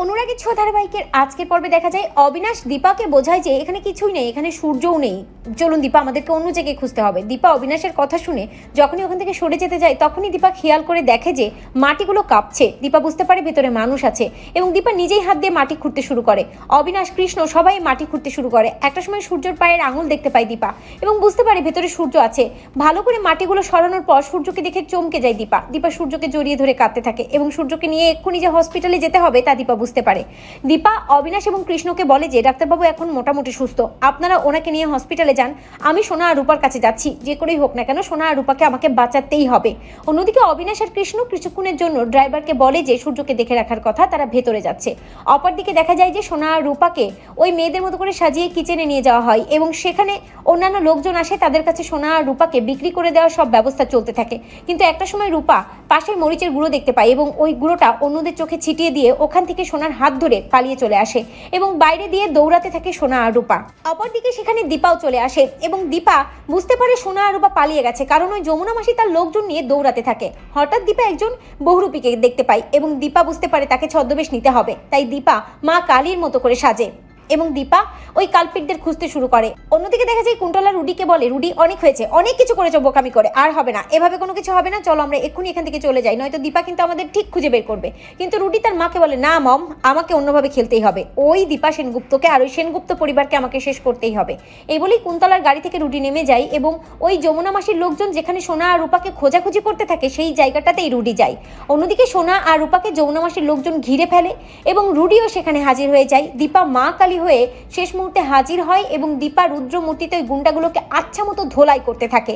অনুরাগের ছোঁয়া ধারাবাহিকের আজকের পর্বে দেখা যায় অবিনাশ দীপাকে বোঝায় যে এখানে কিছুই নেই, এখানে সূর্যও নেই, চলুন দীপা আমাদেরকে অন্য জায়গায় খুঁজতে হবে। দীপা অবিনাশের কথা শুনে যখনই ওখান থেকে সরে যেতে যায় তখনই দীপা খেয়াল করে দেখে যে মাটিগুলো কাঁপছে। দীপা বুঝতে পারে ভেতরে মানুষ আছে এবং দীপা নিজেই হাত দিয়ে মাটি খুঁড়তে শুরু করে। অবিনাশ, কৃষ্ণ সবাই মাটি খুঁড়তে শুরু করে। একটা সময় সূর্যের পায়ের আঙুল দেখতে পায় দীপা এবং বুঝতে পারে ভেতরে সূর্য আছে। ভালো করে মাটিগুলো সরানোর পর সূর্যকে দেখে চমকে যায় দীপা। দীপা সূর্যকে জড়িয়ে ধরে কাঁদতে থাকে এবং সূর্যকে নিয়ে এক্ষুনি যে হসপিটালে যেতে হবে তা দীপা বুঝতে পারে। দীপা অবিনাশ এবং কৃষ্ণকে বলে যে ডাক্তারবাবু এখন মোটামুটি সুস্থ, আপনারা ওনাকে নিয়ে হসপিটালে যান, আমি সোনা আর রূপার কাছে যাচ্ছি, যে করেই হোক না কেন সোনা আর রূপাকে আমাকে বাঁচাতেই হবে। অন্যদিকে অবিনাশ আর কৃষ্ণ কিছুক্ষণের জন্য ড্রাইভারকে বলে যে সূর্যকে দেখে রাখার কথা, তারা ভেতরে যাচ্ছে। অপরদিকে দেখা যায় যে সোনা আর রূপাকে ওই মেয়েদের মতো করে সাজিয়ে কিচেনে নিয়ে যাওয়া হয় এবং সেখানে অন্যান্য লোকজন আসে, তাদের কাছে সোনা আর রূপাকে বিক্রি করে দেওয়ার সব ব্যবস্থা চলতে থাকে। কিন্তু একটা সময় রূপা পাশের মরিচের গুঁড়ো দেখতে পায় এবং ওই গুঁড়োটা অন্যদের চোখে ছিটিয়ে দিয়ে ওখান থেকে সোনার হাত ধরে পালিয়ে চলে আসে এবং বাইরে দিয়ে দৌড়াতে থাকে সোনা আর রূপা। অপরদিকে সেখানে দীপাও চলে আসে এবং দীপা বুঝতে পারে সোনা আর রূপা পালিয়ে গেছে, কারণ ওই যমুনা মাসি তার লোকজন নিয়ে দৌড়াতে থাকে। হঠাৎ দীপা একজন বহুরূপীকে দেখতে পায় এবং দীপা বুঝতে পারে তাকে ছদ্মবেশ নিতে হবে, তাই দীপা মা কালীর মতো করে সাজে এবং দীপা ওই কালপিটদের খুঁজতে শুরু করে। অন্যদিকে দেখা যায় কুন্তলা রুডিকে বলে, রুডি অনেক হয়েছে, অনেক কিছু করেছো বোকামি করে, আর হবে না, এভাবে কোনো কিছু হবে না, চলো আমরা এক্ষুনি এখান থেকে চলে যাই, নয়তো দীপা কিন্তু আমাদের ঠিক খুঁজে বের করবে। কিন্তু রুডি তার মাকে বলে, না মম, আমাকে অন্যভাবে খেলতেই হবে, ওই দীপা সেনগুপ্তকে আর ওই সেনগুপ্ত পরিবারকে আমাকে শেষ করতেই হবে। এই বলেই কুন্তলার গাড়ি থেকে রুডি নেমে যায় এবং ওই যমুনা মাসির লোকজন যেখানে সোনা আর রূপাকে খোঁজাখুঁজি করতে থাকে সেই জায়গাটাতেই রুডি যায়। অন্যদিকে সোনা আর রূপাকে যমুনা মাসির লোকজন ঘিরে ফেলে এবং রুডিও সেখানে হাজির হয়ে যায়। দীপা মা কালী হয়ে শেষ মুহূর্তে হাজির হয় এবং দীপা রুদ্রমূর্তিতে ওই গুন্ডাগুলোকে আচ্ছা মতো ধোলাই করতে থাকে।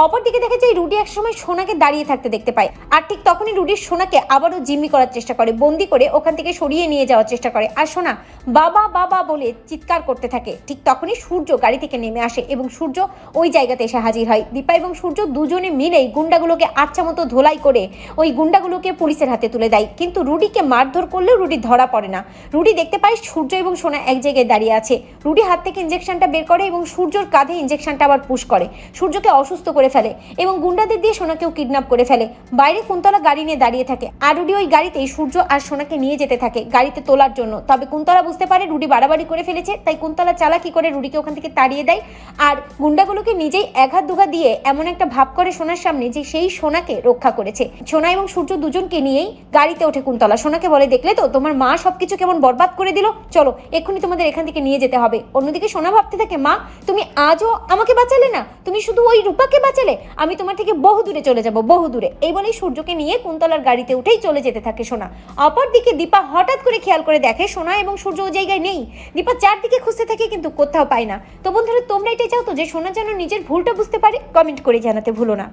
অপরদিকে দেখা যায় রুডি একসময় সোনাকে দাঁড়িয়ে থাকতে দেখতে পায়, আর ঠিক তখনই রুডির সোনাকে আবারও জিম্মি করার চেষ্টা করে, বন্দি করে ওখান থেকে সরিয়ে নিয়ে যাওয়ার চেষ্টা করে, আর সোনা বাবা বাবা বলে চিৎকার করতে থাকে। ঠিক তখনই সূর্য গাড়ি থেকে নেমে আসে এবং সূর্য ওই জায়গাতে এসে হাজির হয়। দীপা এবং সূর্য দুজনে মিলেই গুন্ডাগুলোকে আচ্ছা মতো ধোলাই করে ওই গুন্ডাগুলোকে পুলিশের হাতে তুলে দেয়। কিন্তু রুডিকে মারধর করলেও রুডি ধরা পড়ে না। রুডি দেখতে পায় সূর্য এবং সোনা এক জায়গায় দাঁড়িয়ে আছে। রুডি হাত থেকে ইঞ্জেকশনটা বের করে এবং সূর্যর কাঁধে ইঞ্জেকশনটা আবার পুশ করে, সূর্যকে অসুস্থ করে ফেলে এবং গুন্ডাদের দিয়ে সোনাকেও কিডন্যাপ করে ফেলে। বাইরে কুন্তলা গাড়ি নিয়ে দাঁড়িয়ে থাকে আর রুডি ওই গাড়িতেই সূর্য আর সোনাকে নিয়ে যেতে থাকে গাড়িতে তোলার জন্য। তবে কুন্তলা বুঝতে পারে রুডি বাড়াবাড়ি করে ফেলেছে, তাই কুন্তলা চালাকি করে রুডিকে ওখান থেকে তাড়িয়ে দেয় আর গুন্ডাগুলোকে নিজেই এঘাত দুঘা দিয়ে এমন একটা ভাব করে সোনার সামনে যে সেই সোনাকে রক্ষা করেছে। সোনা এবং সূর্য দুজনকে নিয়েই গাড়িতে ওঠে কুন্তলা। সোনাকে বলে, দেখলে তো তোমার মা সবকিছু কেমন বরবাদ করে দিল, চলো এক্ষুনি তোমাদের এখান থেকে নিয়ে যেতে হবে। অন্যদিকে সোনা ভাবতে থাকে, মা তুমি আজও আমাকে বাঁচালে না, তুমি শুধু ওই রূপাকে বাঁচালে, আমি তোমার থেকে বহু দূরে চলে যাব, বহু দূরে। এই বলেই সূর্যকে নিয়ে কুন্তলার গাড়িতে উঠেই চলে যেতে থাকে সোনা। অপরদিকে দীপা হঠাৎ করে খেয়াল করে দেখে সোনা এবং সূর্য ওই জায়গায় নেই। দীপা চারদিকে খুঁজতে থাকে কিন্তু কোথাও পায় না। তো বন্ধুরা, তোমরা এটাই চাও তো যে সোনা যেন নিজের ভুলটা বুঝতে পারে? কমেন্ট করে জানাতে ভুলো না।